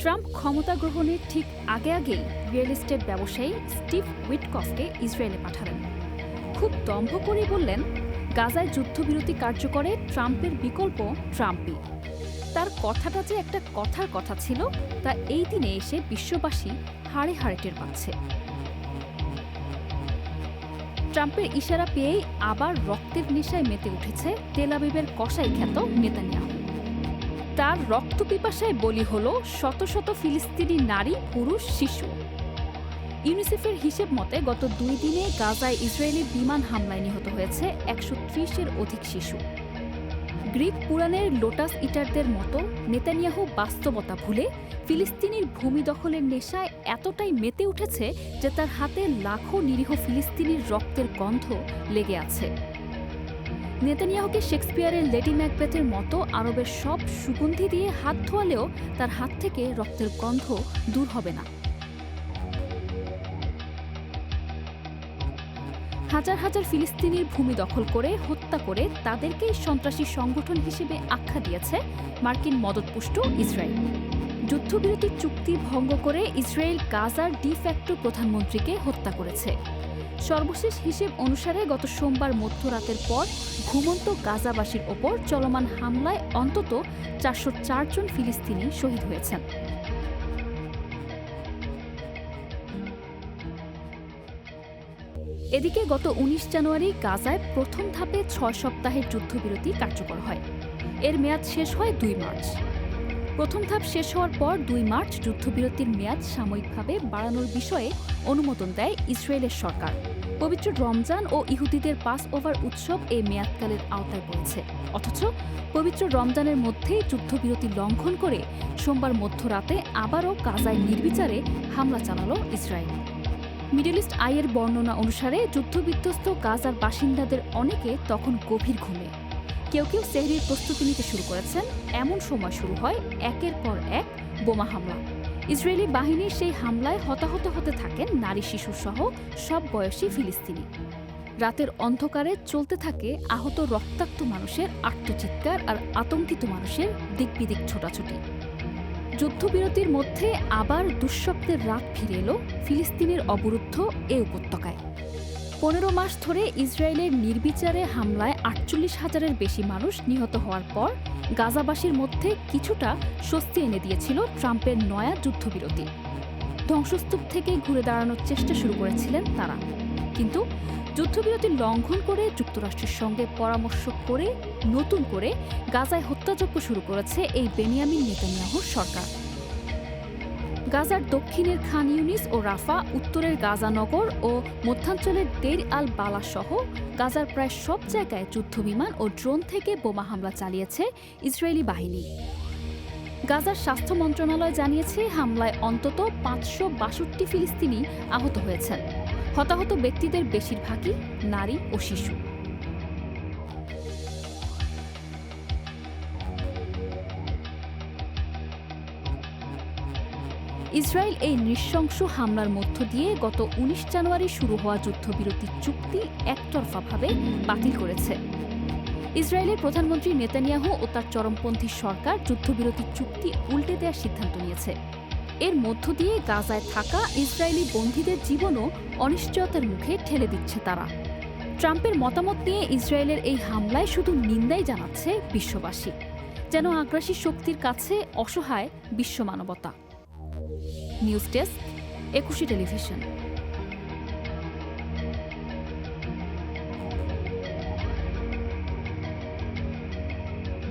Trump ক্ষমতা গ্রহণের ঠিক আগেই রিয়েল এস্টেট ব্যবসায়ী স্টিভ উইটকফকে ইসরায়েলে পাঠালেন। খুব দম্ভ করে বললেন, গাজায় যুদ্ধবিরতি কার্যকরে ট্রাম্পের বিকল্প ট্রাম্পই। তার কথাটা যে একটা কথার কথা ছিল, তা এই দিনে এসে বিশ্ববাসী হাড়ে হাড়ে টের পাচ্ছে। ট্রাম্পের ইশারা পেয়েই আবার রক্তের নেশায় মেতে উঠেছে তেল আবিবের কসাই খ্যাত নেতানিয়াহু। তার রক্ত পিপাসায় বলি হল শত শত ফিলিস্তিনি নারী, পুরুষ, শিশু। ইউনিসেফের হিসেব মতে গত 2 দিনে গাজায় ইসরায়েলি বিমান হামলায় নিহত হয়েছে 130-এর অধিক শিশু। গ্রিক পুরাণের লোটাস ইটারদের মতো নেতানিয়াহু বাস্তবতা ভুলে ফিলিস্তিনির ভূমি দখলের নেশায় এতটাই মেতে উঠেছে যে তার হাতে লাখো নিরীহ ফিলিস্তিনির রক্তের গন্ধ লেগে আছে। নেতানিয়াহুকে শেক্সপিয়ারের লেডি ম্যাকবেথের মতো আরবের সব সুগন্ধি দিয়ে হাত ধোয়ালেও তার হাত থেকে রক্তের গন্ধ দূর হবে না। হাজার হাজার ফিলিস্তিনির ভূমি দখল করে হত্যা করে তাদেরকেই সন্ত্রাসী সংগঠন হিসেবে আখ্যা দিয়েছে মার্কিন মদতপুষ্ট ইসরায়েল। যুদ্ধবিরতি চুক্তি ভঙ্গ করে ইসরায়েল গাজার ডি ফ্যাক্টো প্রধানমন্ত্রীকে হত্যা করেছে। সর্বশেষ হিসেব অনুসারে গত সোমবার মধ্যরাতের পর ঘুমন্ত গাজাবাসীর ওপর চলমান হামলায় অন্তত 404 জন ফিলিস্তিনি শহীদ হয়েছেন। এদিকে গত 19 জানুয়ারি গাজায় প্রথম ধাপে 6 সপ্তাহের যুদ্ধবিরতি কার্যকর হয়। এর মেয়াদ শেষ হয় 2 মার্চ। প্রথম ধাপ শেষ হওয়ার পর 2 মার্চ যুদ্ধবিরতির মেয়াদ সাময়িকভাবে বাড়ানোর বিষয়ে অনুমোদন দেয় ইসরায়েলের সরকার। পবিত্র রমজান ও ইহুদিদের পাস ওভার উৎসব এই মেয়াদকালের আওতায় পড়েছে। অথচ পবিত্র রমজানের মধ্যেই যুদ্ধবিরতি লঙ্ঘন করে সোমবার মধ্যরাতে আবারও গাজায় নির্বিচারে হামলা চালালো ইসরায়েল। মিডল ইস্ট আইয়ের বর্ণনা অনুসারে যুদ্ধবিধ্বস্ত গাজার বাসিন্দাদের অনেকে তখন গভীর ঘুমে। কেউ কেউ সেহরির প্রস্তুতি নিতে শুরু করেছেন। এমন সময় শুরু হয় একের পর এক বোমা হামলা। ইসরায়েলি বাহিনীর সেই হামলায় হতাহত হতে থাকেন নারী, শিশুসহ সব বয়সী ফিলিস্তিনি। রাতের অন্ধকারে চলতে থাকে আহত রক্তাক্ত মানুষের আর্তচিৎকার আর আতঙ্কিত মানুষের দিকবিদিক ছোটাছুটি। যুদ্ধবিরতির মধ্যে আবার দুঃস্বপ্নের রাত ফিরে এলো ফিলিস্তিনের অবরুদ্ধ এ উপত্যকায়। 15 মাস ধরে ইসরায়েলের নির্বিচারে হামলায় 48,000-এর বেশি মানুষ নিহত হওয়ার পর গাজাবাসীর মধ্যে কিছুটা স্বস্তি এনে দিয়েছিল ট্রাম্পের নয়া যুদ্ধবিরতি। ধ্বংসস্তূপ থেকে ঘুরে দাঁড়ানোর চেষ্টা শুরু করেছিলেন তারা। কিন্তু যুদ্ধবিরতি লঙ্ঘন করে যুক্তরাষ্ট্রের সঙ্গে পরামর্শ করে নতুন করে গাজায় হত্যাযজ্ঞ শুরু করেছে এই বেনিয়ামিন নেতানিয়াহুর সরকার। গাজার দক্ষিণের খান ইউনিস ও রাফা, উত্তরের গাজানগর ও মধ্যাঞ্চলের দেইর আল বালা সহ গাজার প্রায় সব জায়গায় যুদ্ধবিমান ও ড্রোন থেকে বোমা হামলা চালিয়েছে ইসরায়েলি বাহিনী। গাজার স্বাস্থ্য মন্ত্রণালয় জানিয়েছে হামলায় অন্তত 562 ফিলিস্তিনি আহত হয়েছেন। হতাহত ব্যক্তিদের বেশিরভাগই নারী ও শিশু। ইসরায়েল এই নৃশংস হামলার মধ্য দিয়ে গত 19 জানুয়ারি শুরু হওয়া যুদ্ধবিরতি চুক্তি একতরফাভাবে বাতিল করেছে। ইসরায়েলের প্রধানমন্ত্রী নেতানিয়াহু ও তার চরমপন্থী সরকার যুদ্ধবিরতি চুক্তি উল্টে দেওয়ার সিদ্ধান্ত নিয়েছে। এর মধ্য দিয়ে গাজায় থাকা ইসরায়েলি বন্দীদের জীবনও অনিশ্চয়তার মুখে ঠেলে দিচ্ছে তারা। ট্রাম্পের মতামত নিয়ে ইসরায়েলের এই হামলায় শুধু নিন্দাই জানাচ্ছে বিশ্ববাসী, যেন আগ্রাসী শক্তির কাছে অসহায় বিশ্ব মানবতা। নিউজ ডেস্ক, একুশে টেলিভিশন।